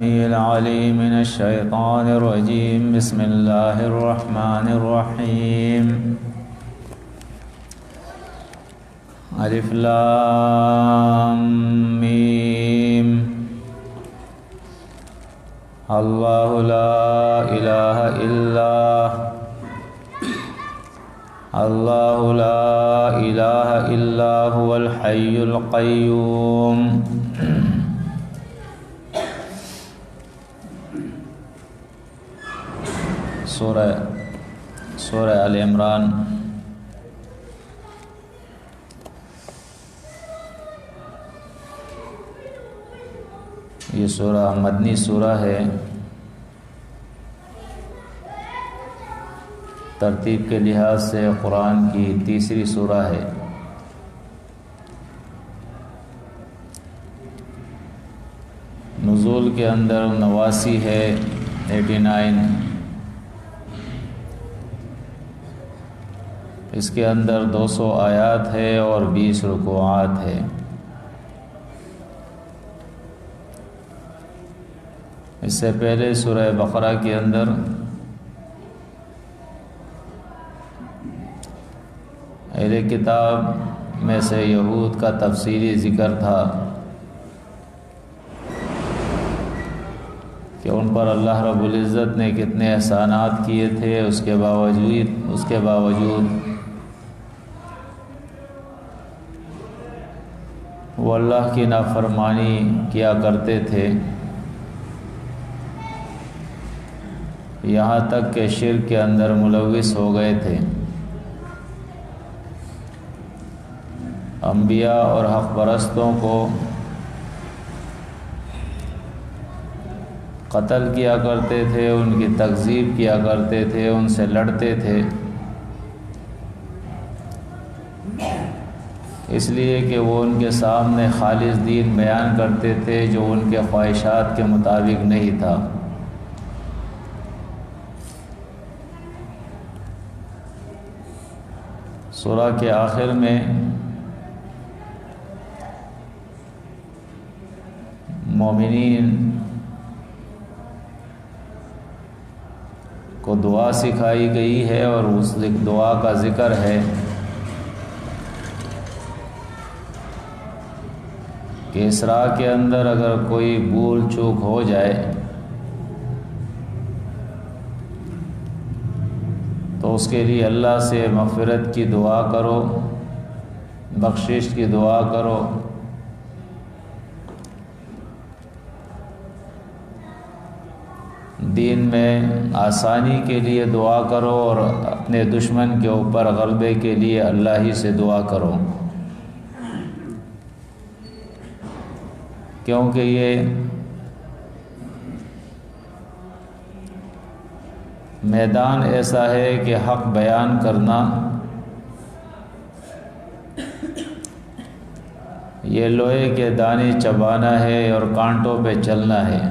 العليم من الشيطان الرجيم. بسم الله الرحمن الرحيم. الف لام ميم. الله لا إله إلا الله لا إله إلا هو الحي القيوم. سورہ آل عمران یہ سورہ مدنی سورہ ہے. ترتیب کے لحاظ سے قرآن کی تیسری سورہ ہے. نزول کے اندر 89 ہے، 89. اس کے اندر 200 آیات ہے اور 20 رکوعات ہے. اس سے پہلے سورہ بقرہ کے اندر اہل کتاب میں سے یہود کا تفصیلی ذکر تھا کہ ان پر اللہ رب العزت نے کتنے احسانات کیے تھے. اس کے باوجود وہ اللہ کی نافرمانی کیا کرتے تھے، یہاں تک کہ شرک کے اندر ملوث ہو گئے تھے. انبیاء اور حق پرستوں کو قتل کیا کرتے تھے، ان کی تکذیب کیا کرتے تھے، ان سے لڑتے تھے، اس لیے کہ وہ ان کے سامنے خالص دین بیان کرتے تھے جو ان کے خواہشات کے مطابق نہیں تھا. سورہ کے آخر میں مومنین کو دعا سکھائی گئی ہے اور اس دعا کا ذکر ہے کہ اسراء کے اندر اگر کوئی بھول چوک ہو جائے تو اس کے لیے اللہ سے مغفرت کی دعا کرو، بخشش کی دعا کرو. دین میں آسانی کے لیے دعا کرو اور اپنے دشمن کے اوپر غلبے کے لیے اللہ ہی سے دعا کرو، کیونکہ یہ میدان ایسا ہے کہ حق بیان کرنا یہ لوہے کے دانے چبانا ہے اور کانٹوں پہ چلنا ہے.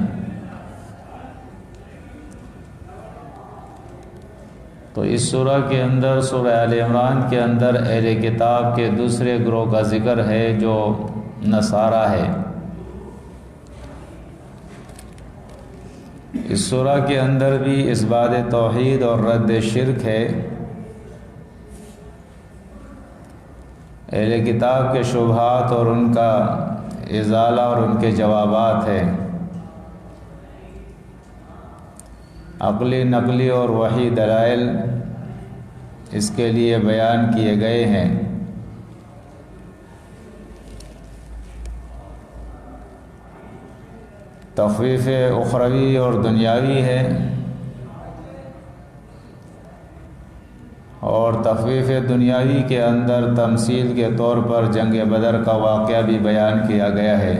تو اس سورہ کے اندر، سورہ آل عمران کے اندر اہل کتاب کے دوسرے گروہ کا ذکر ہے جو نصارہ ہے. اس سورہ کے اندر بھی اثبات توحید اور رد شرک ہے. اہل کتاب کے شبہات اور ان کا ازالہ اور ان کے جوابات ہیں. عقلی، نقلی اور وحی دلائل اس کے لیے بیان کیے گئے ہیں. تخویف اخروی اور دنیاوی ہے، اور تخویف دنیاوی کے اندر تمثیل کے طور پر جنگ بدر کا واقعہ بھی بیان کیا گیا ہے.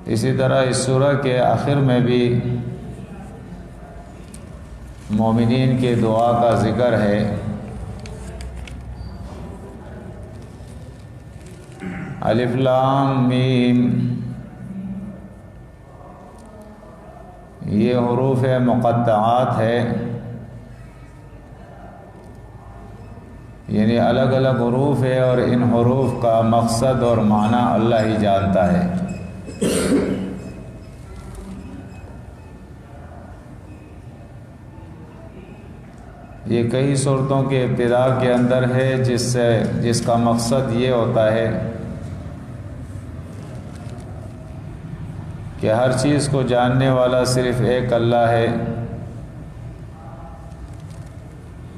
اسی طرح اس سورہ کے آخر میں بھی مومنین کے دعا کا ذکر ہے. الف لام میم، یہ حروف مقطعات ہے. یعنی الگ الگ حروف ہے اور ان حروف کا مقصد اور معنی اللہ ہی جانتا ہے۔ یہ کئی صورتوں کے ابتدا کے اندر ہے جس کا مقصد یہ ہوتا ہے کہ ہر چیز کو جاننے والا صرف ایک اللہ ہے،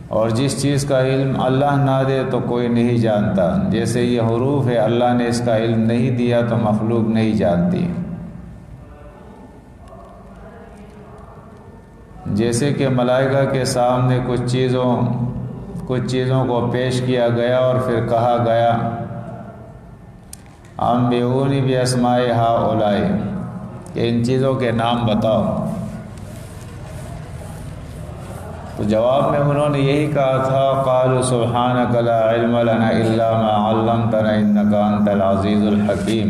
اور جس چیز کا علم اللہ نہ دے تو کوئی نہیں جانتا۔ جیسے یہ حروف ہے، اللہ نے اس کا علم نہیں دیا تو مخلوق نہیں جانتی۔ جیسے کہ ملائکہ کے سامنے کچھ چیزوں کو پیش کیا گیا اور پھر کہا گیا انبئونی باسماء ہؤلاء، کہ ان چیزوں کے نام بتاؤ۔ تو جواب میں انہوں نے یہی کہا تھا قالوا سبحانک لا علم لنا الا ما علمتنا انک انت العزیز الحکیم،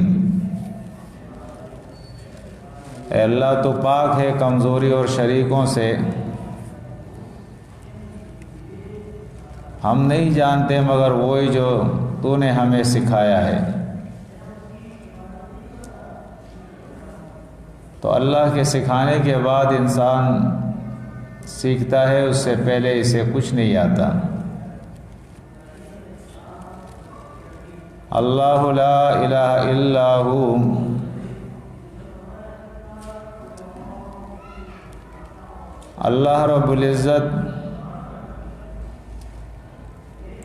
اے اللہ تو پاک ہے کمزوری اور شریکوں سے، ہم نہیں جانتے مگر وہی جو تو نے ہمیں سکھایا ہے۔ تو اللہ کے سکھانے کے بعد انسان سیکھتا ہے، اس سے پہلے اسے کچھ نہیں آتا۔ اللہ لا الہ الا ہو، اللہ رب العزت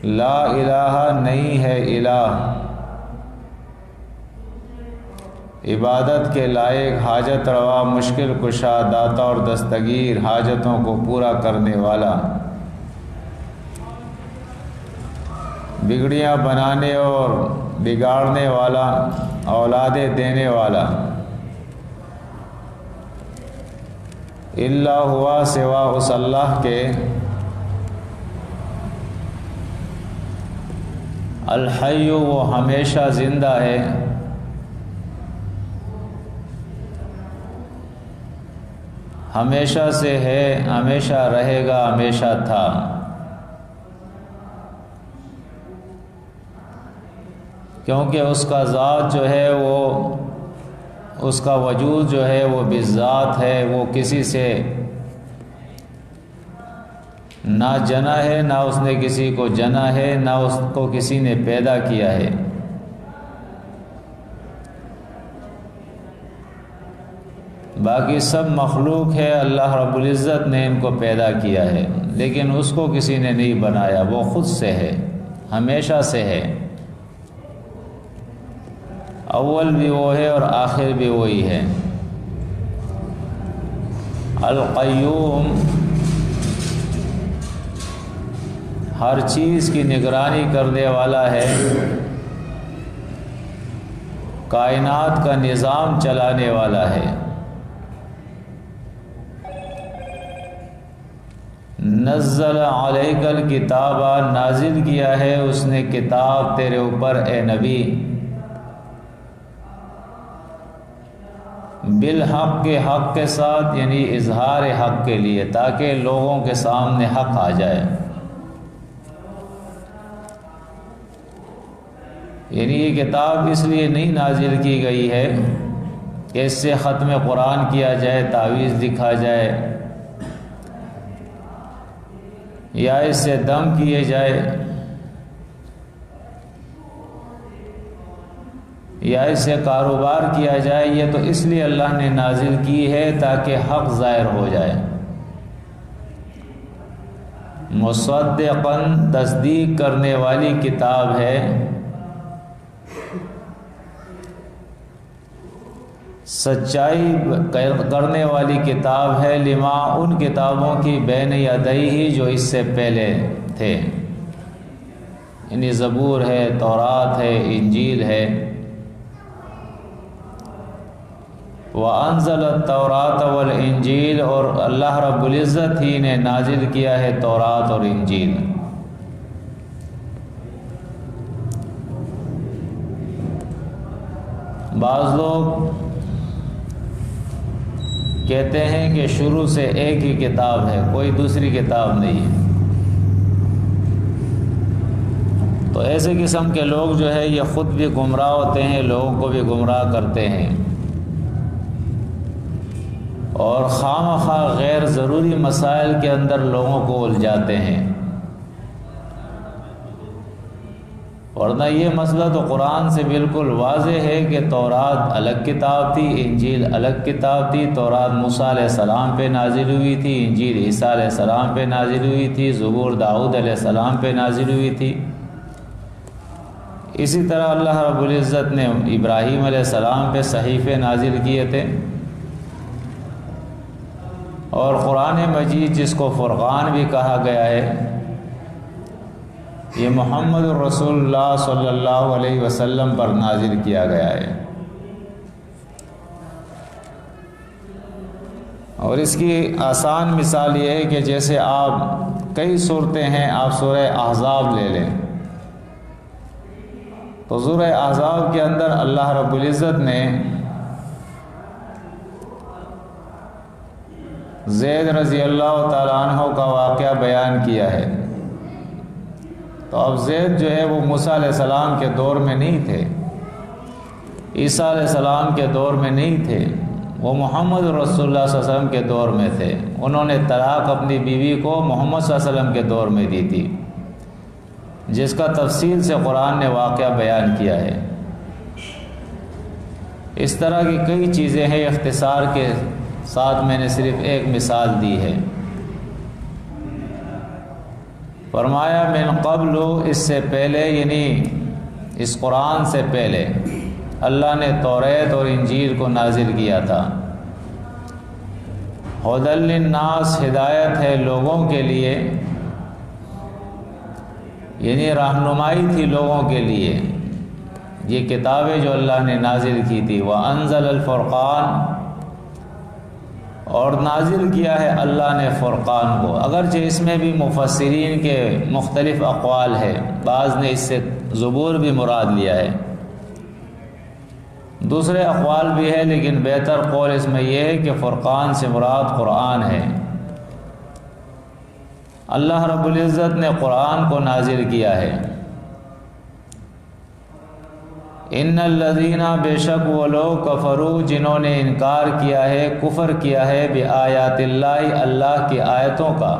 لا الہ نہیں ہے الہ، عبادت کے لائق، حاجت روا، مشکل کشا، داتا اور دستگیر، حاجتوں کو پورا کرنے والا، بگڑیاں بنانے اور بگاڑنے والا، اولادیں دینے والا، الا ہوا سوا اس اللہ کے، الحی وہ ہمیشہ زندہ ہے، ہمیشہ سے ہے، ہمیشہ رہے گا، ہمیشہ تھا۔ کیونکہ اس کا ذات جو ہے وہ، اس کا وجود جو ہے وہ بالذات ہے، وہ کسی سے نہ جنا ہے، نہ اس نے کسی کو جنا ہے، نہ اس کو کسی نے پیدا کیا ہے۔ باقی سب مخلوق ہے، اللہ رب العزت نے ان کو پیدا کیا ہے، لیکن اس کو کسی نے نہیں بنایا، وہ خود سے ہے، ہمیشہ سے ہے، اول بھی وہ ہے اور آخر بھی وہی ہے۔ القیوم ہر چیز کی نگرانی کرنے والا ہے، کائنات کا نظام چلانے والا ہے۔ نزل علیک الکتاب نازل کیا ہے اس نے کتاب تیرے اوپر اے نبی، بالحق کے حق کے ساتھ، یعنی اظہار حق کے لیے، تاکہ لوگوں کے سامنے حق آ جائے۔ یعنی یہ کتاب اس لیے نہیں نازل کی گئی ہے کہ اس سے ختم قرآن کیا جائے، تعویذ لکھا جائے، یا اس سے دم کیے جائے، یا اس سے کاروبار کیا جائے۔ یہ تو اس لیے اللہ نے نازل کی ہے تاکہ حق ظاہر ہو جائے۔ مصدقاً تصدیق کرنے والی کتاب ہے، سچائی کرنے والی کتاب ہے، لما ان کتابوں کی بین یدیہ جو اس سے پہلے تھے، یعنی زبور ہے، تورات ہے، انجیل ہے۔ وَأَنزَلَ التَّوْرَاةَ وَالْإِنجِيلَ، اور اللہ رب العزت ہی نے نازل کیا ہے تورات اور انجیل۔ بعض لوگ کہتے ہیں کہ شروع سے ایک ہی کتاب ہے، کوئی دوسری کتاب نہیں ہے۔ تو ایسے قسم کے لوگ جو ہے یہ خود بھی گمراہ ہوتے ہیں، لوگوں کو بھی گمراہ کرتے ہیں، اور خواہ غیر ضروری مسائل کے اندر لوگوں کو الجھاتے ہیں۔ ورنہ یہ مسئلہ تو قرآن سے بالکل واضح ہے کہ تورات الگ کتاب تھی، انجیل الگ کتاب تھی۔ تورات موسیٰ علیہ السلام پہ نازل ہوئی تھی، انجیل عیسیٰ علیہ السلام پہ نازل ہوئی تھی، زبور داؤد علیہ السلام پہ نازل ہوئی تھی۔ اسی طرح اللہ رب العزت نے ابراہیم علیہ السلام پہ صحیفے نازل کیے تھے، اور قرآن مجید جس کو فرقان بھی کہا گیا ہے، یہ محمد الرسول اللہ صلی اللہ علیہ وسلم پر نازل کیا گیا ہے۔ اور اس کی آسان مثال یہ ہے کہ جیسے آپ کئی صورتیں ہیں، آپ سورہ احزاب لے لیں تو سورہ احزاب کے اندر اللہ رب العزت نے زید رضی اللہ تعالیٰ عنہ کا واقعہ بیان کیا ہے۔ تو اب زید جو ہے وہ موسیٰ علیہ السلام کے دور میں نہیں تھے، عیسیٰ علیہ السلام کے دور میں نہیں تھے، وہ محمد رسول اللہ صلی اللہ علیہ وسلم کے دور میں تھے۔ انہوں نے طلاق اپنی بیوی کو محمد صلی اللہ علیہ وسلم کے دور میں دی تھی، جس کا تفصیل سے قرآن نے واقعہ بیان کیا ہے۔ اس طرح کی کئی چیزیں ہیں، اختصار کے ساتھ میں نے صرف ایک مثال دی ہے۔ فرمایا من قبل، اس سے پہلے یعنی اس قرآن سے پہلے اللہ نے توریت اور انجیل کو نازل کیا تھا۔ ھدی للناس، ہدایت ہے لوگوں کے لیے، یعنی رہنمائی تھی لوگوں کے لیے یہ کتابیں جو اللہ نے نازل کی تھی۔ وَأَنزَلَ الْفُرْقَانَ، اور نازل کیا ہے اللہ نے فرقان کو۔ اگرچہ اس میں بھی مفسرین کے مختلف اقوال ہے، بعض نے اس سے زبور بھی مراد لیا ہے، دوسرے اقوال بھی ہے، لیکن بہتر قول اس میں یہ ہے کہ فرقان سے مراد قرآن ہے۔ اللہ رب العزت نے قرآن کو نازل کیا ہے۔ ان الذین، بے شک وہ لوگ، کفروا، جنہوں نے انکار کیا ہے، کفر کیا ہے، بآیات اللہ، اللہ کی آیتوں کا،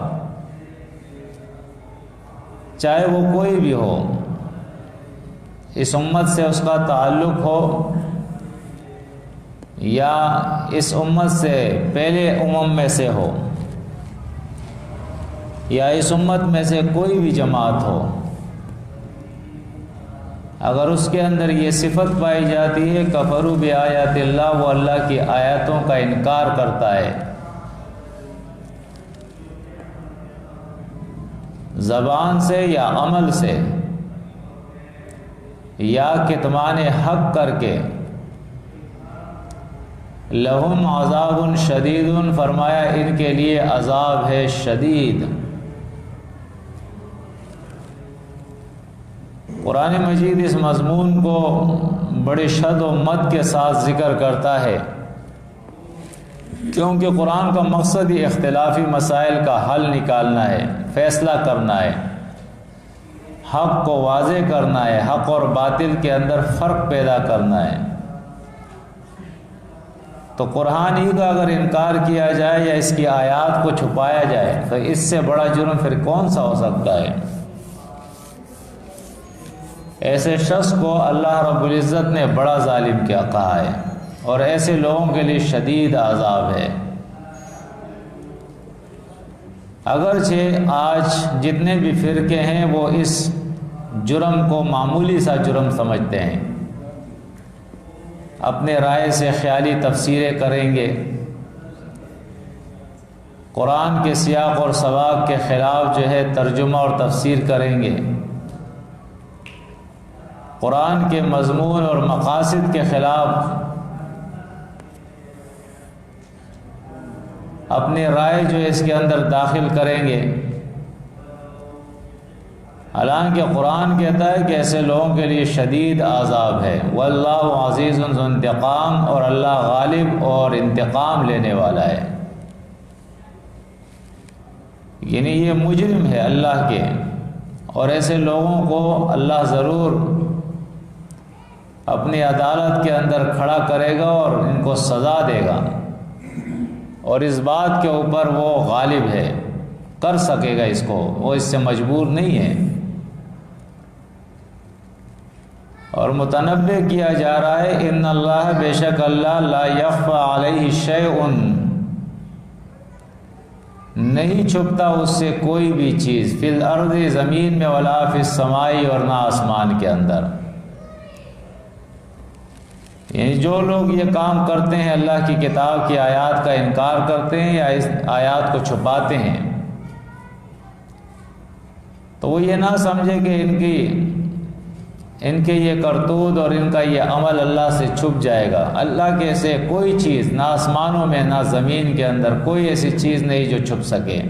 چاہے وہ کوئی بھی ہو، اس امت سے اس کا تعلق ہو یا اس امت سے پہلے امم میں سے ہو، یا اس امت میں سے کوئی بھی جماعت ہو، اگر اس کے اندر یہ صفت پائی جاتی ہے کفروا بآیات اللہ، وہ اللہ کی آیاتوں کا انکار کرتا ہے، زبان سے یا عمل سے یا کتمان حق کر کے، لہم عذاب شدید، فرمایا ان کے لیے عذاب ہے شدید۔ قرآن مجید اس مضمون کو بڑے شد و مد کے ساتھ ذکر کرتا ہے، کیونکہ قرآن کا مقصد ہی اختلافی مسائل کا حل نکالنا ہے، فیصلہ کرنا ہے، حق کو واضح کرنا ہے، حق اور باطل کے اندر فرق پیدا کرنا ہے۔ تو قرآن ہی کا اگر انکار کیا جائے یا اس کی آیات کو چھپایا جائے تو اس سے بڑا جرم پھر کون سا ہو سکتا ہے؟ ایسے شخص کو اللہ رب العزت نے بڑا ظالم کیا کہا ہے، اور ایسے لوگوں کے لیے شدید عذاب ہے۔ اگرچہ آج جتنے بھی فرقے ہیں وہ اس جرم کو معمولی سا جرم سمجھتے ہیں، اپنے رائے سے خیالی تفسیریں کریں گے، قرآن کے سیاق اور سباق کے خلاف جو ہے ترجمہ اور تفسیر کریں گے، قرآن کے مضمون اور مقاصد کے خلاف اپنی رائے جو ہے اس کے اندر داخل کریں گے۔ حالانکہ قرآن کہتا ہے کہ ایسے لوگوں کے لیے شدید عذاب ہے۔ واللہ عزیز ذو انتقام، اور اللہ غالب اور انتقام لینے والا ہے، یعنی یہ مجرم ہے اللہ کے، اور ایسے لوگوں کو اللہ ضرور اپنی عدالت کے اندر کھڑا کرے گا اور ان کو سزا دے گا، اور اس بات کے اوپر وہ غالب ہے، کر سکے گا اس کو، وہ اس سے مجبور نہیں ہے۔ اور متنبہ کیا جا رہا ہے ان اللہ، بے شک اللہ، لا یخفی علیہ شیء، نہیں چھپتا اس سے کوئی بھی چیز، فی الارض، زمین میں، ولا فی السماء، اور نہ آسمان کے اندر۔ یعنی جو لوگ یہ کام کرتے ہیں، اللہ کی کتاب کی آیات کا انکار کرتے ہیں یا اس آیات کو چھپاتے ہیں، تو وہ یہ نہ سمجھے کہ ان کے یہ کرتوت اور ان کا یہ عمل اللہ سے چھپ جائے گا۔ اللہ کے سے کوئی چیز، نہ آسمانوں میں نہ زمین کے اندر، کوئی ایسی چیز نہیں جو چھپ سکے۔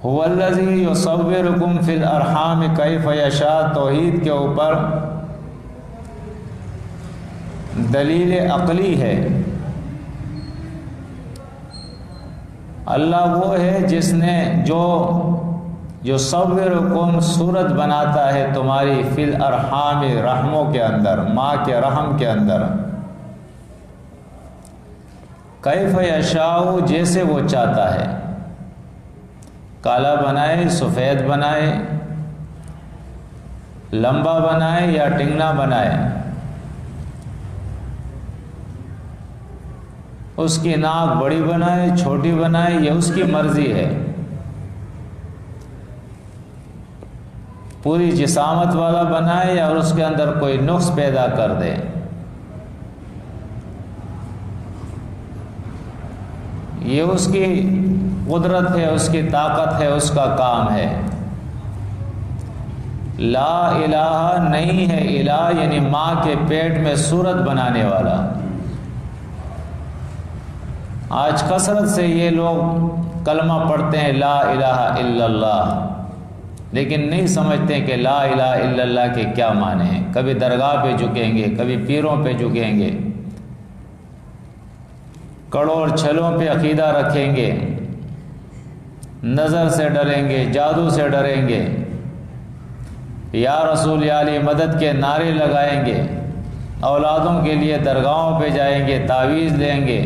هو الذی یصورکم فی الارحام کیف یشاء، توحید کے اوپر دلیل عقلی ہے۔ اللہ وہ ہے جس نے جو صورکم، صورت بناتا ہے تمہاری، فی الارحام، رحموں کے اندر، ماں کے رحم کے اندر، کیف یشاء، جیسے وہ چاہتا ہے، کالا بنائے، سفید بنائے، لمبا بنائے یا ٹنگنا بنائے، اس کی ناک بڑی بنائے، چھوٹی بنائے، یہ اس کی مرضی ہے۔ پوری جسامت والا بنائے یا اس کے اندر کوئی نقص پیدا کر دے، یہ اس کی قدرت ہے، اس کی طاقت ہے، اس کا کام ہے۔ لا الہ، نہیں ہے الہ، یعنی ماں کے پیٹ میں صورت بنانے والا۔ آج کثرت سے یہ لوگ کلمہ پڑھتے ہیں لا الہ الا اللہ، لیکن نہیں سمجھتے کہ لا الہ الا اللہ کے کیا معنی ہیں۔ کبھی درگاہ پہ جھکیں گے، کبھی پیروں پہ جھکیں گے، کڑوں اور چھلوں پہ عقیدہ رکھیں گے، نظر سے ڈریں گے، جادو سے ڈریں گے، یا رسول یا علی مدد کے نعرے لگائیں گے، اولادوں کے لیے درگاہوں پہ جائیں گے، تعویذ لیں گے۔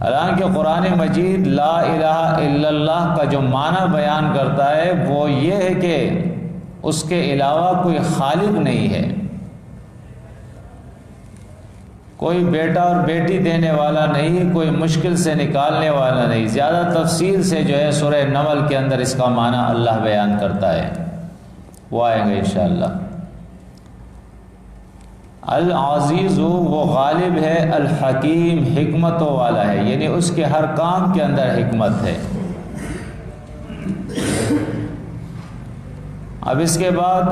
حالانکہ قرآن مجید لا الہ الا اللہ کا جو معنی بیان کرتا ہے وہ یہ ہے کہ اس کے علاوہ کوئی خالق نہیں ہے، کوئی بیٹا اور بیٹی دینے والا نہیں، کوئی مشکل سے نکالنے والا نہیں۔ زیادہ تفصیل سے جو ہے سورہ نمل کے اندر اس کا معنی اللہ بیان کرتا ہے، وہ آئیں گے انشاءاللہ۔ العزیز، وہ غالب ہے، الحکیم، حکمتوں والا ہے، یعنی اس کے ہر کام کے اندر حکمت ہے۔ اب اس کے بعد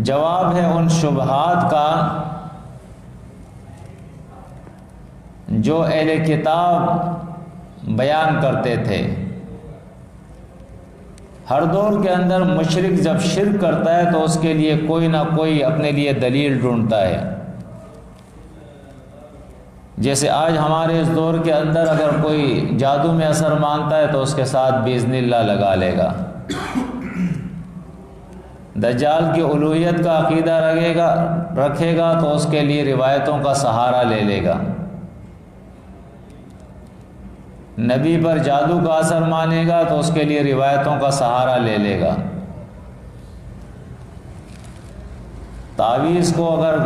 جواب ہے ان شبہات کا جو اہل کتاب بیان کرتے تھے۔ ہر دور کے اندر مشرک جب شرک کرتا ہے تو اس کے لیے کوئی نہ کوئی اپنے لیے دلیل ڈھونڈتا ہے۔ جیسے آج ہمارے اس دور کے اندر اگر کوئی جادو میں اثر مانتا ہے تو اس کے ساتھ باذن اللہ لگا لے گا، دجال کی الوہیت کا عقیدہ رکھے گا تو اس کے لیے روایتوں کا سہارا لے لے گا، نبی پر جادو کا اثر مانے گا تو اس کے لیے روایتوں کا سہارا لے لے گا، تعویذ کو اگر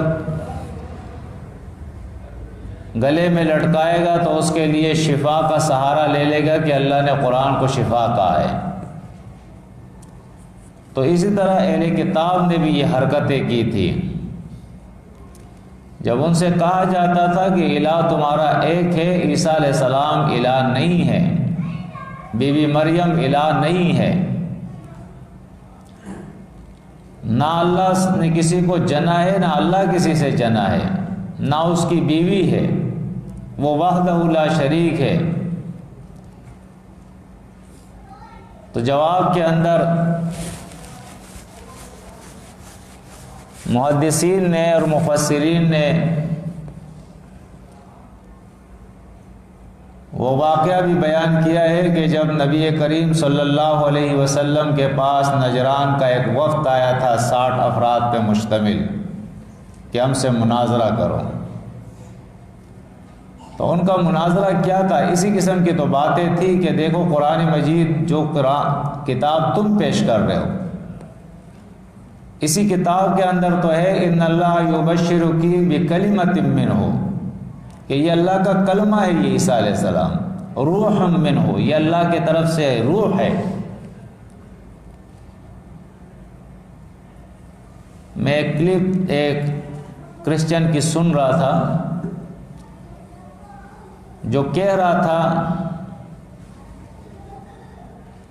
گلے میں لٹکائے گا تو اس کے لیے شفا کا سہارا لے لے گا کہ اللہ نے قرآن کو شفا کہا ہے۔ تو اسی طرح اہل کتاب نے بھی یہ حرکتیں کی تھی۔ جب ان سے کہا جاتا تھا کہ الہ تمہارا ایک ہے، عیسیٰ علیہ السلام الہ نہیں ہے، بی بی مریم الہ نہیں ہے، نہ اللہ نے کسی کو جنا ہے، نہ اللہ کسی سے جنا ہے، نہ اس کی بیوی ہے، وہ وحدہ لا شریک ہے، تو جواب کے اندر محدثین نے اور مفسرین نے وہ واقعہ بھی بیان کیا ہے کہ جب نبی کریم صلی اللہ علیہ وسلم کے پاس نجران کا ایک وفد آیا تھا 60 افراد پہ مشتمل کہ ہم سے مناظرہ کرو، تو ان کا مناظرہ کیا تھا؟ اسی قسم کی تو باتیں تھی کہ دیکھو قرآن مجید جو کتاب تم پیش کر رہے ہو، اسی کتاب کے اندر تو ہے ان اللہ یبشرک بکلمۃ منہ، کہ یہ اللہ کا کلمہ ہے، یہ عیسیٰ علیہ السلام روح منہ، یہ اللہ کی طرف سے روح ہے۔ میں ایک کلپ ایک کرسچن کی سن رہا تھا جو کہہ رہا تھا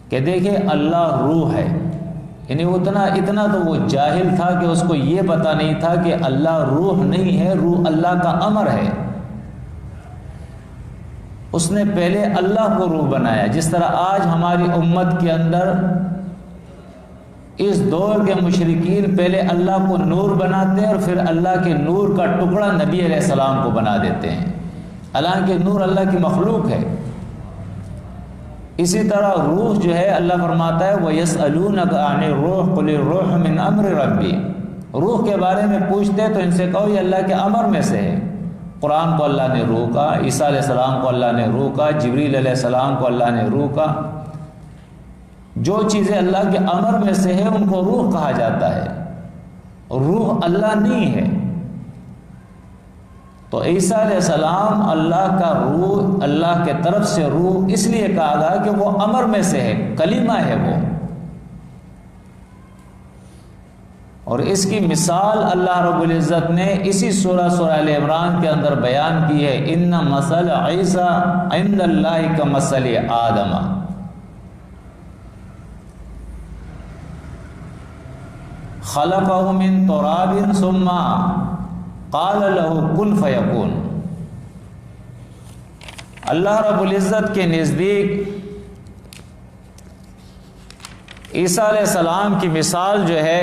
کہ دیکھیں اللہ روح ہے، یعنی اتنا تو وہ جاہل تھا کہ اس کو یہ پتہ نہیں تھا کہ اللہ روح نہیں ہے، روح اللہ کا امر ہے۔ اس نے پہلے اللہ کو روح بنایا، جس طرح آج ہماری امت کے اندر اس دور کے مشرکین پہلے اللہ کو نور بناتے ہیں اور پھر اللہ کے نور کا ٹکڑا نبی علیہ السلام کو بنا دیتے ہیں، حالانکہ نور اللہ کی مخلوق ہے۔ اسی طرح روح جو ہے اللہ فرماتا ہے وَيَسْأَلُونَكَ عَنِ الرُّوحِ قُلِ الرُّوحُ مِنْ أَمْرِ رَبِّي، روح کے بارے میں پوچھتے تو ان سے کہو یہ اللہ کے امر میں سے ہے۔ قرآن کو اللہ نے روح کہا، عیسیٰ علیہ السلام کو اللہ نے روح کہا، جبریل علیہ السلام کو اللہ نے روح کہا۔ جو چیزیں اللہ کے امر میں سے ہیں ان کو روح کہا جاتا ہے، روح اللہ نہیں ہے۔ تو عیسیٰ علیہ السلام اللہ کا روح، اللہ کے طرف سے روح اس لیے کہا گیا کہ وہ امر میں سے ہے، کلمہ ہے وہ۔ اور اس کی مثال اللہ رب العزت نے اسی سورہ آل عمران کے اندر بیان کی ہے، ان مثل عیسیٰ عند اللہ کمثل آدم، خلقہ من تراب ثم قال له کن فیکون۔ اللہ رب العزت کے نزدیک عیسیٰ علیہ السلام کی مثال جو ہے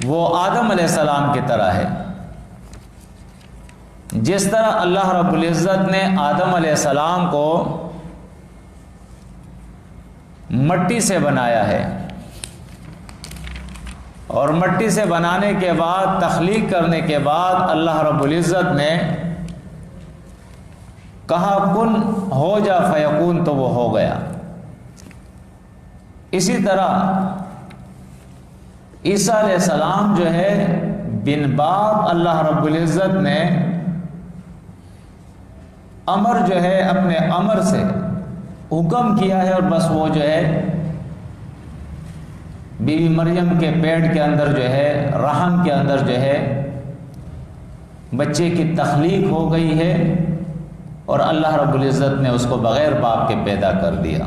وہ آدم علیہ السلام کی طرح ہے۔ جس طرح اللہ رب العزت نے آدم علیہ السلام کو مٹی سے بنایا ہے، اور مٹی سے بنانے کے بعد، تخلیق کرنے کے بعد اللہ رب العزت نے کہا کن ہو جا فیکون، تو وہ ہو گیا۔ اسی طرح عیسیٰ علیہ السلام جو ہے بن باب اللہ رب العزت نے امر جو ہے اپنے امر سے حکم کیا ہے، اور بس وہ جو ہے بی بی مریم کے پیٹ کے اندر جو ہے، رحم کے اندر جو ہے بچے کی تخلیق ہو گئی ہے، اور اللہ رب العزت نے اس کو بغیر باپ کے پیدا کر دیا۔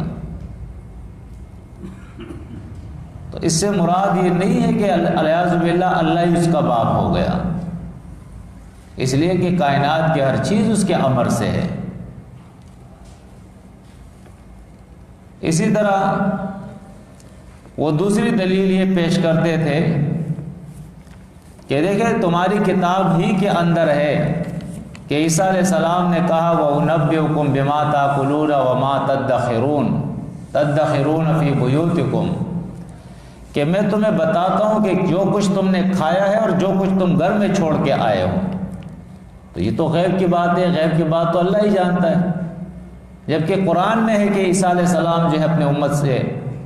تو اس سے مراد یہ نہیں ہے کہ الیاذ باللہ اللہ ہی اس کا باپ ہو گیا، اس لیے کہ کائنات کی ہر چیز اس کے امر سے ہے۔ اسی طرح وہ دوسری دلیل یہ پیش کرتے تھے کہ دیکھیں تمہاری کتاب ہی کے اندر ہے کہ عیسیٰ علیہ السلام نے کہا وَأُنَبِّئُكُم بِمَا تَأْكُلُونَ وَمَا تَدَّخِرُونَ فِي بُيُوتِكُم، کہ میں تمہیں بتاتا ہوں کہ جو کچھ تم نے کھایا ہے اور جو کچھ تم گھر میں چھوڑ کے آئے ہو۔ تو یہ تو غیب کی بات ہے، غیب کی بات تو اللہ ہی جانتا ہے، جبکہ قرآن میں ہے کہ عیسیٰ علیہ السلام جو ہے اپنے امت سے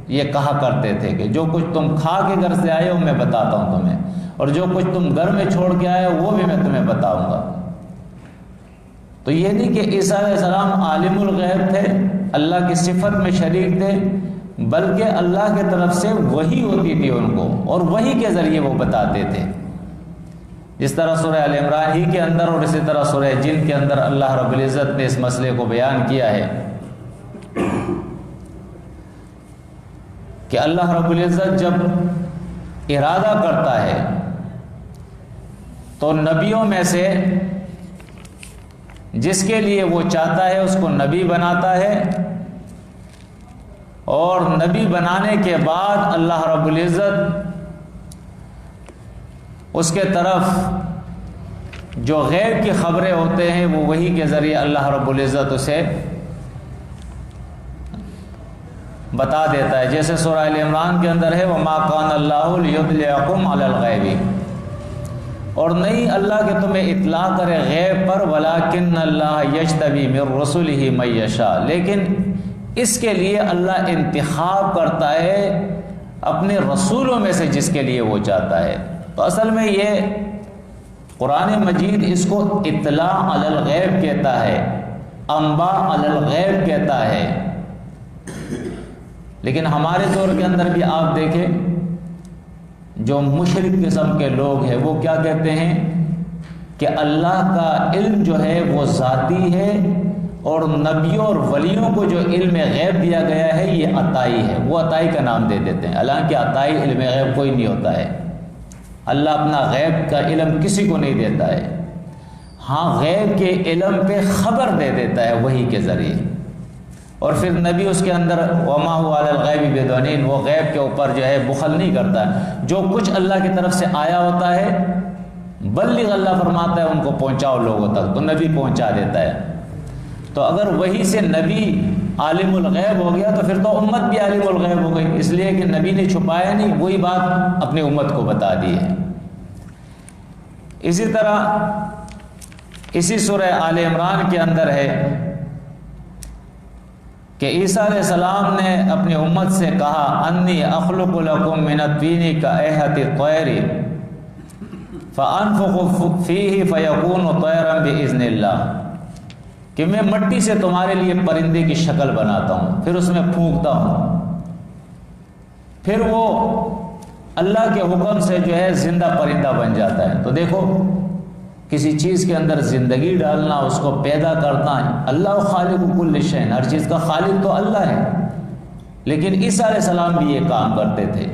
یہ کہا کرتے تھے کہ جو کچھ تم کھا کے گھر سے آئے ہو میں بتاتا ہوں تمہیں، اور جو کچھ تم گھر میں چھوڑ کے آئے ہو وہ بھی میں تمہیں بتاؤں گا۔ تو یہ نہیں کہ عیسیٰ علیہ السلام عالم الغیب تھے، اللہ کی صفت میں شریک تھے، بلکہ اللہ کی طرف سے وحی ہوتی تھی ان کو، اور وحی کے ذریعے وہ بتاتے تھے۔ جس طرح سورہ آل عمران ہی کے اندر اور اسی طرح سورہ جن کے اندر اللہ رب العزت نے اس مسئلے کو بیان کیا ہے کہ اللہ رب العزت جب ارادہ کرتا ہے تو نبیوں میں سے جس کے لیے وہ چاہتا ہے اس کو نبی بناتا ہے، اور نبی بنانے کے بعد اللہ رب العزت اس کے طرف جو غیب کی خبریں ہوتے ہیں وہ وحی کے ذریعے اللہ رب العزت اسے بتا دیتا ہے. جیسے سورہ آل عمران کے اندر ہے وَمَا كَانَ اللَّهُ لِيُطْلِعَكُمْ عَلَى الْغَيْبِ، اور نہیں اللہ کہ تمہیں اطلاع کرے غیب پر، وَلَكِنَّ اللَّهَ يَجْتَبِي مِن رُّسُلِهِ مَن يَشَاءُ، لیکن اس کے لیے اللہ انتخاب کرتا ہے اپنے رسولوں میں سے جس کے لیے وہ چاہتا ہے. تو اصل میں یہ قرآن مجید اس کو اطلاع علی الغیب کہتا ہے، انباء علی الغیب کہتا ہے. لیکن ہمارے دور کے اندر بھی آپ دیکھیں جو مشرک قسم کے لوگ ہیں وہ کیا کہتے ہیں کہ اللہ کا علم جو ہے وہ ذاتی ہے، اور نبیوں اور ولیوں کو جو علم غیب دیا گیا ہے یہ عطائی ہے. وہ عطائی کا نام دے دیتے ہیں، حالانکہ عطائی علم غیب کوئی نہیں ہوتا ہے. اللہ اپنا غیب کا علم کسی کو نہیں دیتا ہے. ہاں غیب کے علم پہ خبر دے دیتا ہے وحی کے ذریعے، اور پھر نبی اس کے اندر وما هو علی الغیب بضنین، وہ غیب کے اوپر جو ہے بخل نہیں کرتا ہے. جو کچھ اللہ کی طرف سے آیا ہوتا ہے بلغ، اللہ فرماتا ہے ان کو پہنچاؤ لوگوں تک، تو نبی پہنچا دیتا ہے. تو اگر وہی سے نبی عالم الغیب ہو گیا تو پھر تو امت بھی عالم الغیب ہو گئی، اس لیے کہ نبی نے چھپایا نہیں، وہی بات اپنی امت کو بتا دی ہے. اسی طرح اسی سورہ آل عمران کے اندر ہے کہ عیسیٰ علیہ السلام نے اپنی امت سے کہا انی اخلق لکم من الطین کایہۃ الطیر فانفخ فیہ فیکون طیرا باذن اللہ، کہ میں مٹی سے تمہارے لیے پرندے کی شکل بناتا ہوں، پھر اس میں پھونکتا ہوں، پھر وہ اللہ کے حکم سے جو ہے زندہ پرندہ بن جاتا ہے. تو دیکھو کسی چیز کے اندر زندگی ڈالنا، اس کو پیدا کرنا، اللہ خالق کل شیء، ہر چیز کا خالق تو اللہ ہے. لیکن عیسیٰ علیہ السلام بھی یہ کام کرتے تھے،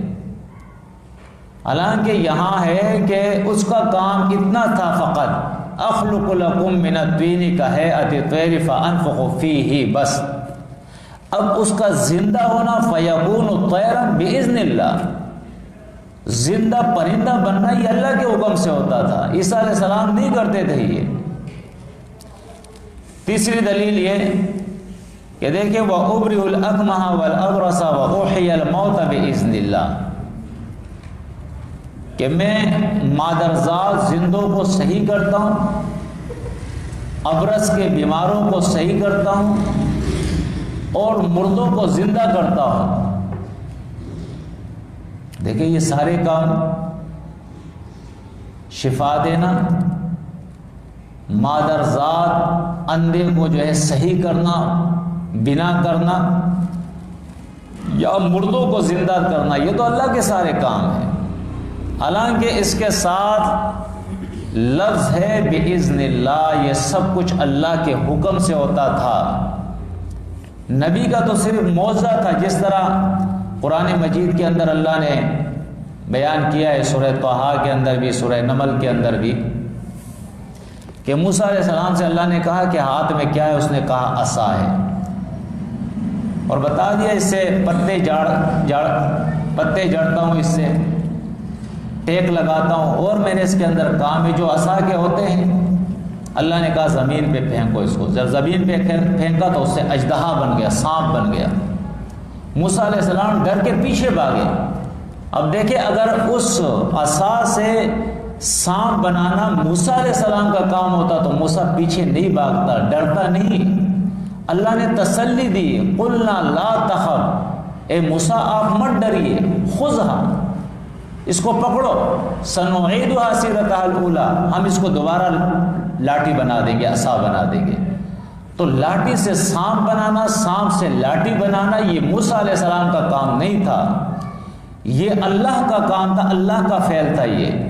حالانکہ یہاں ہے کہ اس کا کام اتنا تھا فقط اخلق لکم من الطین کہیئۃ الطیر فانفخ فیہ، بس. اب اس کا زندہ ہونا فیکون طیرا باذن اللہ، زندہ پرندہ بننا یہ اللہ کے حکم سے ہوتا تھا. عیسیٰ علیہ السلام نہیں کرتے تھے یہ. تیسری دلیل یہ کہ دیکھیں وَأُبْرِئُ الْأَكْمَحَ وَالْأَبْرَصَ وَأُحْيِي الْمَوْتَ بِإِذْنِ اللَّهِ، کہ میں مادرزاد زندوں کو صحیح کرتا ہوں، ابرص کے بیماروں کو صحیح کرتا ہوں، اور مردوں کو زندہ کرتا ہوں. دیکھیں یہ سارے کام، شفا دینا، مادرزاد اندھے کو جو ہے صحیح کرنا، بنا کرنا، یا مردوں کو زندہ کرنا، یہ تو اللہ کے سارے کام ہیں. حالانکہ اس کے ساتھ لفظ ہے بِإِذْنِ اللہ، یہ سب کچھ اللہ کے حکم سے ہوتا تھا. نبی کا تو صرف معجزہ تھا، جس طرح قرآن مجید کے اندر اللہ نے بیان کیا ہے، سورہ طٰہٰ کے اندر بھی، سورہ نمل کے اندر بھی، کہ موسیٰ علیہ السلام سے اللہ نے کہا کہ ہاتھ میں کیا ہے، اس نے کہا عصا ہے، اور بتا دیا اس سے پتے جڑتا ہوں، اس سے ٹیک لگاتا ہوں، اور میں نے اس کے اندر کام ہے جو عصا کے ہوتے ہیں. اللہ نے کہا زمین پہ پھینکو اس کو، جب زمین پہ پھینکا تو اس سے اژدہا بن گیا، سانپ بن گیا. موسیٰ علیہ السلام ڈر کے پیچھے بھاگے. اب دیکھیں اگر اس عصا سے سانپ بنانا موسیٰ علیہ السلام کا کام ہوتا تو موسیٰ پیچھے نہیں بھاگتا، ڈرتا نہیں. اللہ نے تسلی دی، قلنا لا تخف، اے موسیٰ آپ مت ڈریے، خذھا، اس کو پکڑو، سنعیدھا سیرتھا الاولیٰ، ہم اس کو دوبارہ لاٹھی بنا دیں گے، عصا بنا دیں گے. تو لاٹھی سے سانپ بنانا، سانپ سے لاٹھی بنانا یہ موسیٰ علیہ السلام کا کام نہیں تھا، یہ اللہ کا کام تھا، اللہ کا فعل تھا یہ.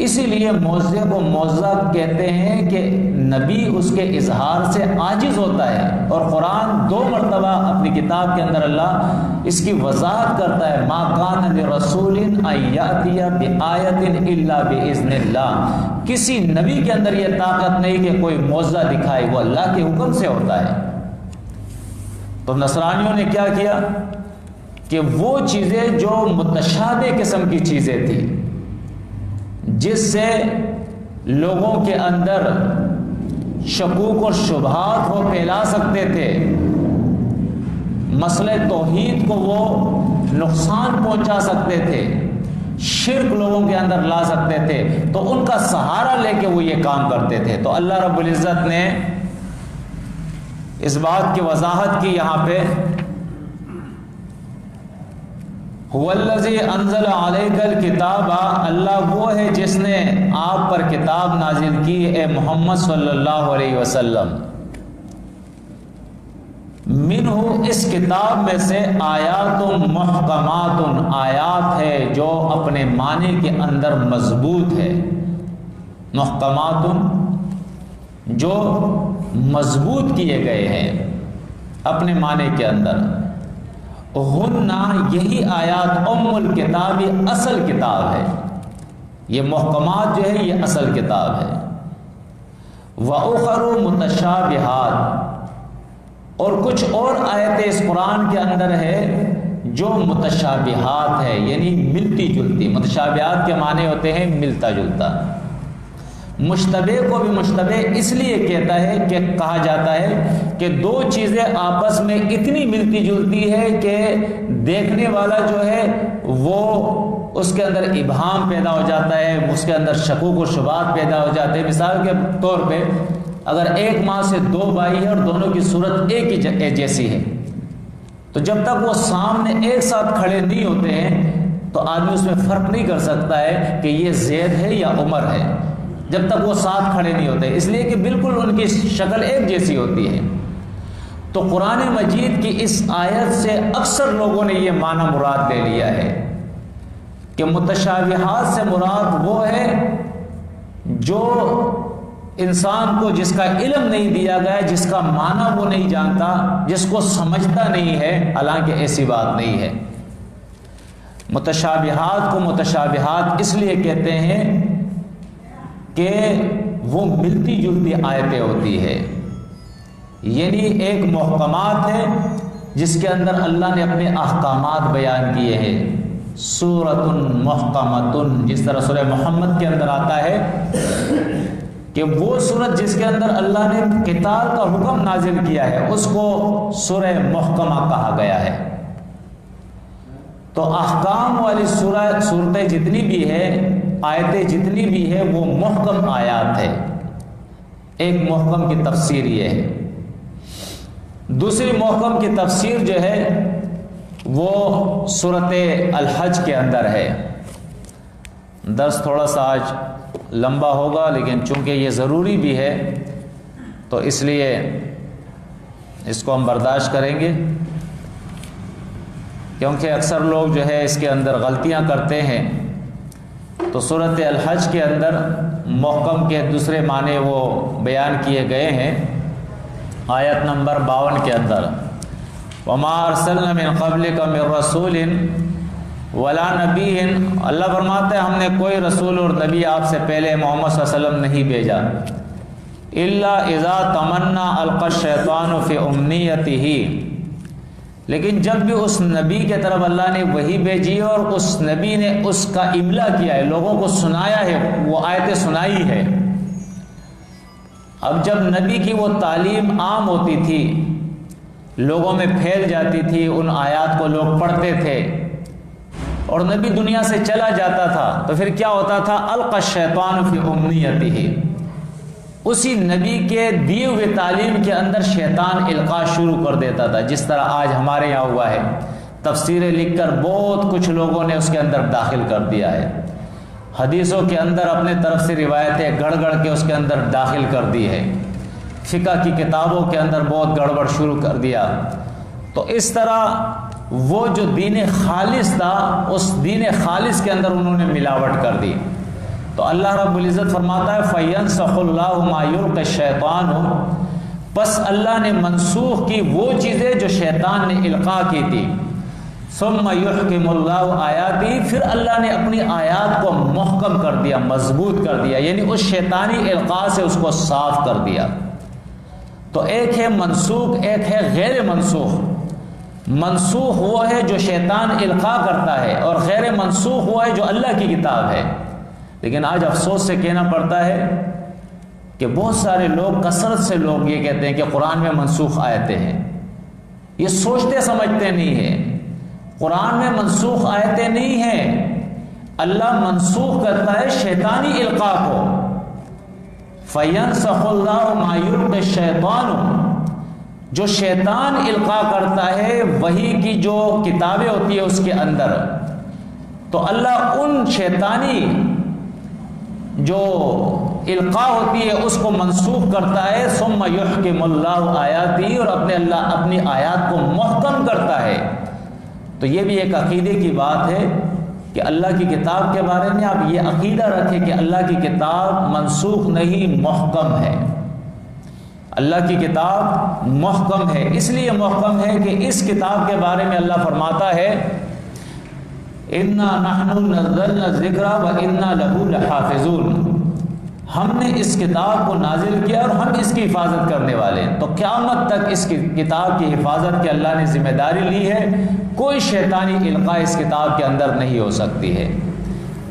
اسی لیے معجزے کو معجزہ کہتے ہیں کہ نبی اس کے اظہار سے عاجز ہوتا ہے. اور قرآن 2 مرتبہ اپنی کتاب کے اندر اللہ اس کی وضاحت کرتا ہے، ما کان لرسول ان یأتی بآیۃ الا باذن اللہ، کسی نبی کے اندر یہ طاقت نہیں کہ کوئی معجزہ دکھائے، وہ اللہ کے حکم سے ہوتا ہے. تو نصرانیوں نے کیا کیا کہ وہ چیزیں جو متشابہ قسم کی چیزیں تھیں، جس سے لوگوں کے اندر شکوک اور شبہات وہ پھیلا سکتے تھے، مسئلہ توحید کو وہ نقصان پہنچا سکتے تھے، شرک لوگوں کے اندر لا سکتے تھے، تو ان کا سہارا لے کے وہ یہ کام کرتے تھے۔ تو اللہ رب العزت نے اس بات کی وضاحت کی یہاں پہ، هو الذی انزل علیک الکتاب، اللہ وہ ہے جس نے آپ پر کتاب نازل کی اے محمد صلی اللہ علیہ وسلم، منہ اس کتاب میں سے آیات محکمات، آیات ہے جو اپنے معنی کے اندر مضبوط ہے، محکمات جو مضبوط کیے گئے ہیں اپنے معنی کے اندر، ہننا یہی آیات ام الکتاب، اصل کتاب ہے، یہ محکمات جو ہے یہ اصل کتاب ہے، وَأُخَرُ مُتَشَابِهَاتٌ، اور کچھ اور آیتیں اس قرآن کے اندر ہے جو متشابہات ہے، یعنی ملتی جلتی۔ متشابہات کے معنی ہوتے ہیں ملتا جلتا۔ مشتبہ کو بھی مشتبہ اس لیے کہا جاتا ہے کہ دو چیزیں آپس میں اتنی ملتی جلتی ہے کہ دیکھنے والا جو ہے وہ اس کے اندر ابہام پیدا ہو جاتا ہے، اس کے اندر شکوک و شبہات پیدا ہو جاتے ہیں۔ مثال کے طور پہ اگر ایک ماں سے دو بھائی ہیں اور دونوں کی صورت ایک ہی جیسی ہے، تو جب تک وہ سامنے ایک ساتھ کھڑے نہیں ہوتے ہیں تو آدمی اس میں فرق نہیں کر سکتا ہے کہ یہ زید ہے یا عمر ہے، جب تک وہ ساتھ کھڑے نہیں ہوتے، اس لیے کہ بالکل ان کی شکل ایک جیسی ہوتی ہے۔ تو قرآن مجید کی اس آیت سے اکثر لوگوں نے یہ معنی مراد لے لیا ہے کہ متشابہات سے مراد وہ ہے جو انسان کو جس کا علم نہیں دیا گیا، جس کا معنی وہ نہیں جانتا، جس کو سمجھتا نہیں ہے، حالانکہ ایسی بات نہیں ہے۔ متشابہات کو متشابہات اس لیے کہتے ہیں کہ وہ ملتی جلتی آیتیں ہوتی ہے، یعنی ایک محکمات ہے جس کے اندر اللہ نے اپنے احکامات بیان کیے ہیں، سورۃ محکمۃ، جس طرح سورہ محمد کے اندر آتا ہے کہ وہ سورت جس کے اندر اللہ نے قتال کا حکم نازل کیا ہے اس کو سورہ محکمہ کہا گیا ہے۔ تو احکام والی صورتیں جتنی بھی ہے، آیتیں جتنی بھی ہے، وہ محکم آیات ہے۔ ایک محکم کی تفسیر یہ ہے۔ دوسری محکم کی تفسیر جو ہے وہ سورۃ الحج کے اندر ہے۔ درس تھوڑا سا آج لمبا ہوگا، لیکن چونکہ یہ ضروری بھی ہے تو اس لیے اس کو ہم برداشت کریں گے، کیونکہ اکثر لوگ جو ہے اس کے اندر غلطیاں کرتے ہیں۔ تو سورۃ الحج کے اندر محکم کے دوسرے معنی وہ بیان کیے گئے ہیں آیت نمبر 52 کے اندر، وَمَا أَرْسَلْنَا مِن قَبْلِكَ مِن رَّسُولٍ وَلَا نَبِيٍّ، اللہ فرماتے ہیں ہم نے کوئی رسول اور نبی آپ سے پہلے محمد صلی اللہ علیہ وسلم نہیں بھیجا، إِلَّا إِذَا تَمَنَّا أَلْقَى الشَّيْطَانُ فِي أُمْنِيَّتِهِ، لیکن جب بھی اس نبی کے طرف اللہ نے وحی بھیجی اور اس نبی نے اس کا املا کیا ہے، لوگوں کو سنایا ہے، وہ آیتیں سنائی ہے۔ اب جب نبی کی وہ تعلیم عام ہوتی تھی، لوگوں میں پھیل جاتی تھی، ان آیات کو لوگ پڑھتے تھے اور نبی دنیا سے چلا جاتا تھا، تو پھر کیا ہوتا تھا؟ القى الشیطان فی امنیتہ، اسی نبی کے دیے ہوئے تعلیم کے اندر شیطان القاء شروع کر دیتا تھا، جس طرح آج ہمارے یہاں ہوا ہے۔ تفسیریں لکھ کر بہت کچھ لوگوں نے اس کے اندر داخل کر دیا ہے، حدیثوں کے اندر اپنے طرف سے روایتیں گڑ گڑ کے اس کے اندر داخل کر دی ہے، فقہ کی کتابوں کے اندر بہت گڑبڑ شروع کر دیا۔ تو اس طرح وہ جو دین خالص تھا، اس دین خالص کے اندر انہوں نے ملاوٹ کر دی۔ تو اللہ رب العزت فرماتا ہے فَيَنْسَخُ اللَّهُ مَا يُلْقِ الشَّيْطَانُ، پس اللہ نے منسوخ کی وہ چیزیں جو شیطان نے القاء کی تھی، ثُمَّ يُحْكِمُ اللَّهُ آیَاتِهِ، پھر اللہ نے اپنی آیات کو محکم کر دیا، مضبوط کر دیا، یعنی اس شیطانی القاء سے اس کو صاف کر دیا۔ تو ایک ہے منسوخ، ایک ہے غیر منسوخ۔ منسوخ وہ ہے جو شیطان القاء کرتا ہے، اور غیر منسوخ وہ ہے جو اللہ کی کتاب ہے۔ لیکن آج افسوس سے کہنا پڑتا ہے کہ بہت سارے لوگ، کثرت سے لوگ یہ کہتے ہیں کہ قرآن میں منسوخ آیتیں ہیں۔ یہ سوچتے سمجھتے نہیں ہیں، قرآن میں منسوخ آیتیں نہیں ہیں۔ اللہ منسوخ کرتا ہے شیطانی القاء کو، فَيَنْسَخُ اللَّهُ مَا يُلْقِي الشَّيْطَانُ، جو شیطان القاء کرتا ہے وحی کی جو کتابیں ہوتی ہیں اس کے اندر، تو اللہ ان شیطانی جو القاء ہوتی ہے اس کو منسوخ کرتا ہے، ثم یحکم اللہ آیاتی، اور اللہ اپنی آیات کو محکم کرتا ہے۔ تو یہ بھی ایک عقیدے کی بات ہے کہ اللہ کی کتاب کے بارے میں آپ یہ عقیدہ رکھیں کہ اللہ کی کتاب منسوخ نہیں، محکم ہے۔ اللہ کی کتاب محکم ہے، اس لیے محکم ہے کہ اس کتاب کے بارے میں اللہ فرماتا ہے اِنَّا نَحْنُ نَزَّلْنَا الذِّكْرَ وَإِنَّا لَهُ لَحَافِظُونَ، ہم نے اس کتاب کو نازل کیا اور ہم اس کی حفاظت کرنے والے ہیں۔ تو قیامت تک اس کتاب کی حفاظت کی اللہ نے ذمہ داری لی ہے، کوئی شیطانی القاء اس کتاب کے اندر نہیں ہو سکتی ہے۔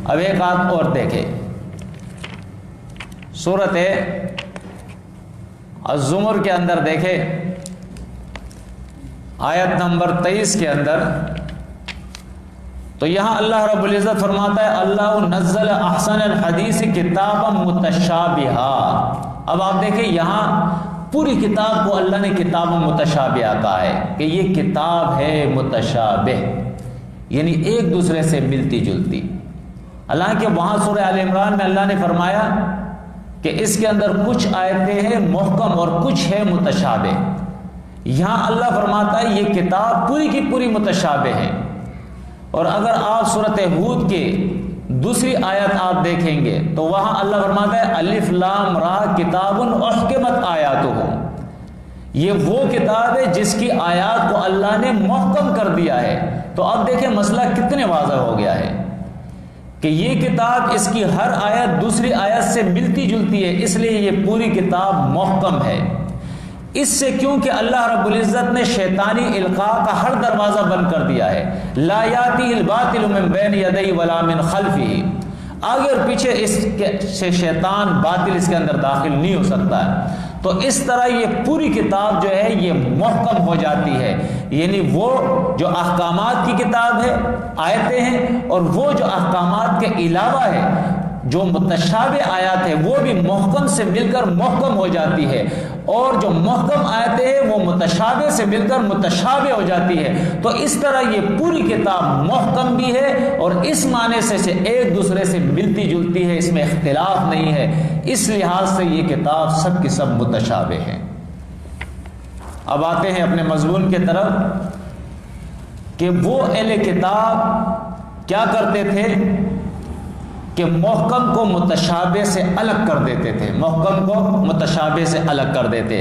اب ایک آیت اور دیکھیں، سورۃ الزمر کے اندر دیکھیں، آیت نمبر 23 کے اندر، تو یہاں اللہ رب العزت فرماتا ہے اللہ نزل احسن الحدیث کتابا متشابہا۔ اب آپ دیکھیں یہاں پوری کتاب کو اللہ نے کتاب متشابہہ کہا ہے کہ یہ کتاب ہے متشابہ، یعنی ایک دوسرے سے ملتی جلتی۔ حالانکہ وہاں سورہ آل عمران میں اللہ نے فرمایا کہ اس کے اندر کچھ آیتیں ہیں محکم اور کچھ ہے متشابہ۔ یہاں اللہ فرماتا ہے یہ کتاب پوری کی پوری متشابہ ہے۔ اور اگر آپ سورۃ ہود کے دوسری آیت آپ دیکھیں گے تو وہاں اللہ فرماتا ہے الف لام را کتاب احکمت آیاتہ، یہ وہ کتاب ہے جس کی آیات کو اللہ نے محکم کر دیا ہے۔ تو اب دیکھیں مسئلہ کتنے واضح ہو گیا ہے کہ یہ کتاب، اس کی ہر آیت دوسری آیت سے ملتی جلتی ہے، اس لیے یہ پوری کتاب محکم ہے۔ اس سے کیونکہ اللہ رب العزت نے شیطانی القاء کا ہر دروازہ بند کر دیا ہے، لا یاتی الباطل من بین یدیہ ولا من خلفہ، آگے اور پیچھے اس سے شیطان باطل اس کے اندر داخل نہیں ہو سکتا ہے۔ تو اس طرح یہ پوری کتاب جو ہے یہ محکم ہو جاتی ہے، یعنی وہ جو احکامات کی کتاب ہے آیتیں ہیں، اور وہ جو احکامات کے علاوہ ہے جو متشابہ آیات ہے وہ بھی محکم سے مل کر محکم ہو جاتی ہے، اور جو محکم آیتیں ہیں وہ متشابہ سے مل کر متشابہ ہو جاتی ہے۔ تو اس طرح یہ پوری کتاب محکم بھی ہے اور اس معنی سے ایک دوسرے سے ملتی جلتی ہے، اس میں اختلاف نہیں ہے، اس لحاظ سے یہ کتاب سب کی سب متشابہ ہے۔ اب آتے ہیں اپنے مضمون کی طرف کہ وہ اہل کتاب کیا کرتے تھے کہ محکم کو متشابہ سے الگ کر دیتے تھے، محکم کو متشابہ سے الگ کر دیتے۔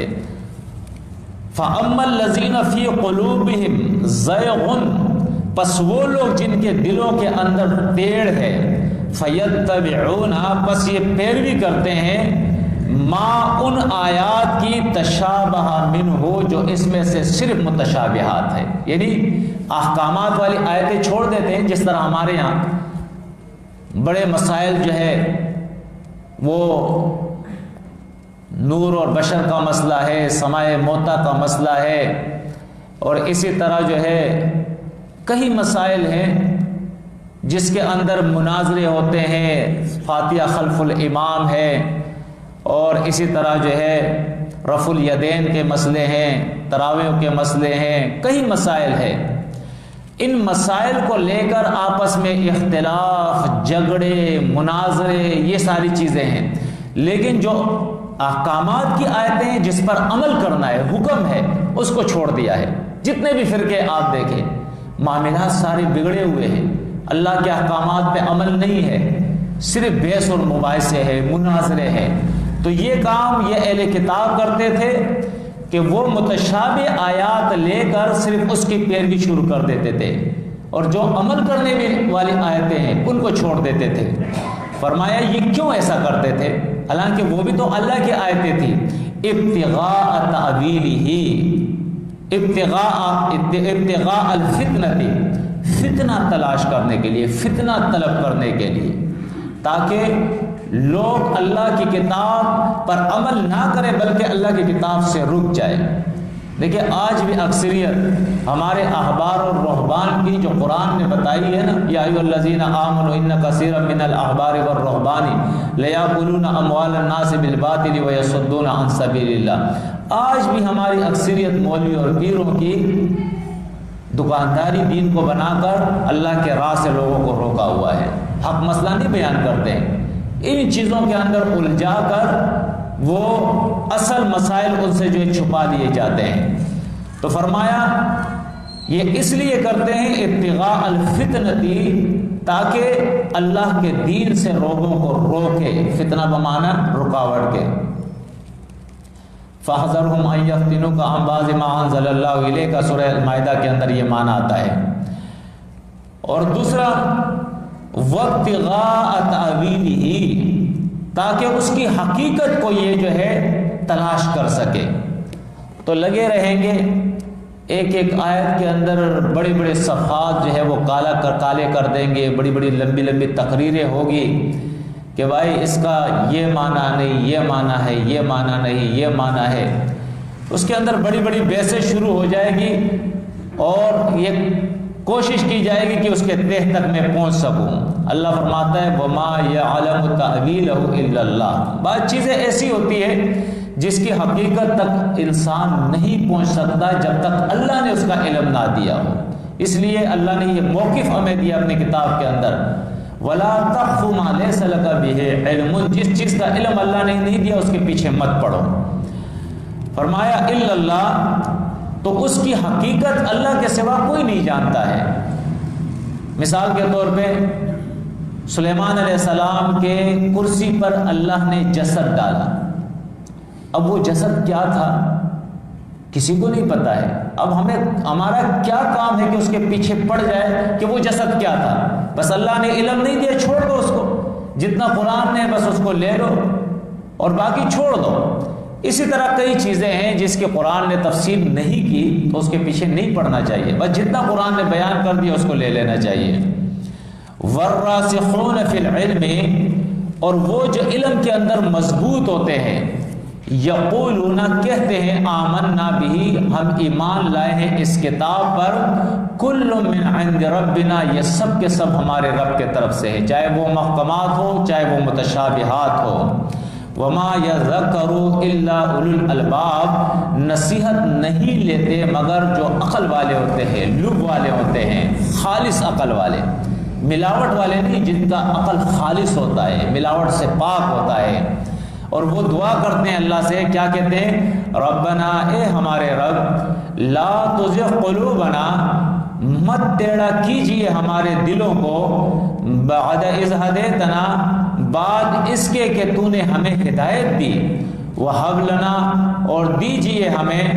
فَأَمَّا الَّذِينَ فِي قُلُوبِهِمْ زَيْغٌ، پس وہ لوگ جن کے دلوں کے اندر ٹیڑھ ہے، فَيَتَّبِعُونَ، پس یہ پیروی کرتے ہیں، ما ان آیات کی تشابہ منہ، جو اس میں سے صرف متشابہات ہے، یعنی احکامات والی آیتیں چھوڑ دیتے ہیں۔ جس طرح ہمارے یہاں بڑے مسائل جو ہے وہ نور اور بشر کا مسئلہ ہے، سماع موتا کا مسئلہ ہے، اور اسی طرح جو ہے کئی مسائل ہیں جس کے اندر مناظرے ہوتے ہیں، فاتحہ خلف الامام ہے، اور اسی طرح جو ہے رفع الیدین کے مسئلے ہیں، تراویح کے مسئلے ہیں، کئی مسائل ہیں۔ ان مسائل کو لے کر آپس میں اختلاف، جھگڑے، مناظرے، یہ ساری چیزیں ہیں، لیکن جو احکامات کی آیتیں ہیں جس پر عمل کرنا ہے، حکم ہے، اس کو چھوڑ دیا ہے۔ جتنے بھی فرقے آپ دیکھیں، معاملات سارے بگڑے ہوئے ہیں، اللہ کے احکامات پہ عمل نہیں ہے، صرف بحث اور مباحثے ہیں، مناظرے ہیں۔ تو یہ کام یہ اہل کتاب کرتے تھے کہ وہ متشابہ آیات لے کر صرف اس کی پیروی شروع کر دیتے تھے، اور جو عمل کرنے والی آیتیں ہیں ان کو چھوڑ دیتے تھے۔ فرمایا یہ کیوں ایسا کرتے تھے؟ حالانکہ وہ بھی تو اللہ کی آیتیں تھیں، ابتغاء تأویلہ، ابتغاء الفتنہ، فتنہ تلاش کرنے کے لیے، فتنہ طلب کرنے کے لیے۔ تاکہ لوگ اللہ کی کتاب پر عمل نہ کریں بلکہ اللہ کی کتاب سے رک جائے۔ دیکھیں آج بھی اکثریت ہمارے احبار اور رہبان کی جو قرآن نے بتائی ہے نا، یا ایھا الذین آمنوا ان کثیرا من الاحبار والرہبان لیاکلون اموال الناس بالباطل ویصدون عن سبیل اللہ، آج بھی ہماری اکثریت مولوی اور پیروں کی دکانداری دین کو بنا کر اللہ کے راہ سے لوگوں کو روکا ہوا ہے، حق مسئلہ نہیں بیان کرتے، ان چیزوں کے اندر الجھا کر وہ اصل مسائل ان سے جو چھپا دیے جاتے ہیں۔ تو فرمایا یہ اس لیے کرتے ہیں ابتغاء الفتنتی، تاکہ اللہ کے دین سے لوگوں کو روکے، فتنہ بمعنی رکاوٹ کے۔ فَاحْذَرْهُمْ أَن يَفْتِنُوكَ عَن بَعْضِ مَا أَنزَلَ اللَّهُ إِلَيْكَ، سورہ مائدہ کے اندر یہ معنی آتا ہے۔ اور دوسرا وَابْتِغَاءَ تَأْوِيلِهِ، تاکہ اس کی حقیقت کو یہ جو ہے تلاش کر سکے۔ تو لگے رہیں گے ایک ایک آیت کے اندر بڑے بڑے صفحات جو ہے وہ کالے کر دیں گے، بڑی بڑی لمبی لمبی تقریریں ہوگی کہ بھائی اس کا یہ معنی نہیں، یہ معنی ہے، یہ معنی نہیں، یہ معنی ہے۔ اس کے اندر بڑی بڑی بحثیں شروع ہو جائے گی اور یہ کوشش کی جائے گی کہ اس کے تہ تک میں پہنچ سکوں۔ اللہ فرماتا ہے وَمَا يَعْلَمُ تَأْوِيلَهُ إِلَّا اللَّهُ، بعض چیزیں ایسی ہوتی ہے جس کی حقیقت تک انسان نہیں پہنچ سکتا جب تک اللہ نے اس کا علم نہ دیا ہو۔ اس لیے اللہ نے یہ موقف ہمیں دیا اپنی کتاب کے اندر، وَلَا تَقْفُ مَا لَيْسَ لَكَ بِهِ عِلْمٌ، جس چیز کا علم اللہ نے نہیں دیا اس کے پیچھے مت پڑو۔ فرمایا إِلَّا اللَّهُ، تو اس کی حقیقت اللہ کے سوا کوئی نہیں جانتا ہے۔ مثال کے طور پہ سلیمان علیہ السلام کے کرسی پر اللہ نے جسد ڈالا، اب وہ جسد کیا تھا کسی کو نہیں پتا ہے۔ اب ہمارا کیا کام ہے کہ اس کے پیچھے پڑ جائے کہ وہ جسد کیا تھا؟ بس اللہ نے علم نہیں دیا، چھوڑ دو اس کو، جتنا قرآن نے بس اس کو لے لو اور باقی چھوڑ دو۔ اسی طرح کئی چیزیں ہیں جس کے قرآن نے تفصیل نہیں کی تو اس کے پیچھے نہیں پڑنا چاہیے، بس جتنا قرآن نے بیان کر دیا اس کو لے لینا چاہیے۔ والراسخون فی العلم، اور وہ جو علم کے اندر مضبوط ہوتے ہیں، یقولون کہتے ہیں آمنا بھی، ہم ایمان لائے ہیں اس کتاب پر، کل من عند ربنا، یہ سب کے سب ہمارے رب کے طرف سے ہے، چاہے وہ محکمات ہو چاہے وہ متشابہات ہو۔ وما یذکر الا اولو الالباب، نصیحت نہیں لیتے مگر جو عقل والے ہوتے ہیں، لب والے ہوتے ہیں، خالص عقل والے، ملاوٹ والے نہیں، جن کا عقل خالص ہوتا ہے، ملاوٹ سے پاک ہوتا ہے۔ اور وہ دعا کرتے ہیں اللہ سے، کیا کہتے ہیں؟ ربنا، اے ہمارے رب، لا تزغ قلوبنا، مت ٹیڑھا کیجئے ہمارے دلوں کو، بعد اذ ہدیتنا، بعد اس کے کہ تو نے ہمیں ہدایت دی، وہب لنا، اور دیجئے ہمیں،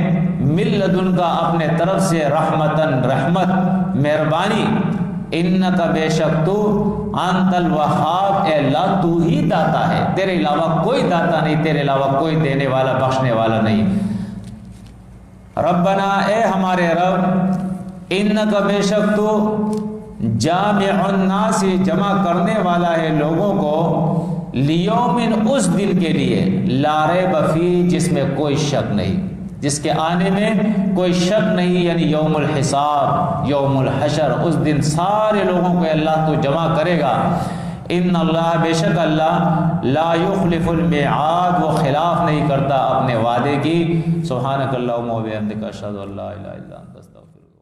من لدن کا اپنے طرف سے، رحمتن، رحمت، مہربانی، انک بے شک تو، انت الوہاب، اے اللہ تو ہی داتا ہے، تیرے علاوہ کوئی داتا نہیں، تیرے علاوہ کوئی دینے والا بخشنے والا نہیں۔ ربنا، اے ہمارے رب، انک بے شک تو، جامع الناس، جمع کرنے والا ہے لوگوں کو، لیومن، اس دن کے لیے، لا ریب فیہ، جس میں کوئی شک نہیں، جس کے آنے میں کوئی شک نہیں، یعنی یوم الحساب، یوم الحشر، اس دن سارے لوگوں کو اللہ تو جمع کرے گا۔ ان اللہ، بے شک اللہ، لا یخلف المیعاد، وہ خلاف نہیں کرتا اپنے وعدے کی۔ سبحانک اللہم و بحمدک، اشہد ان لا الہ الا انت، استغفرک۔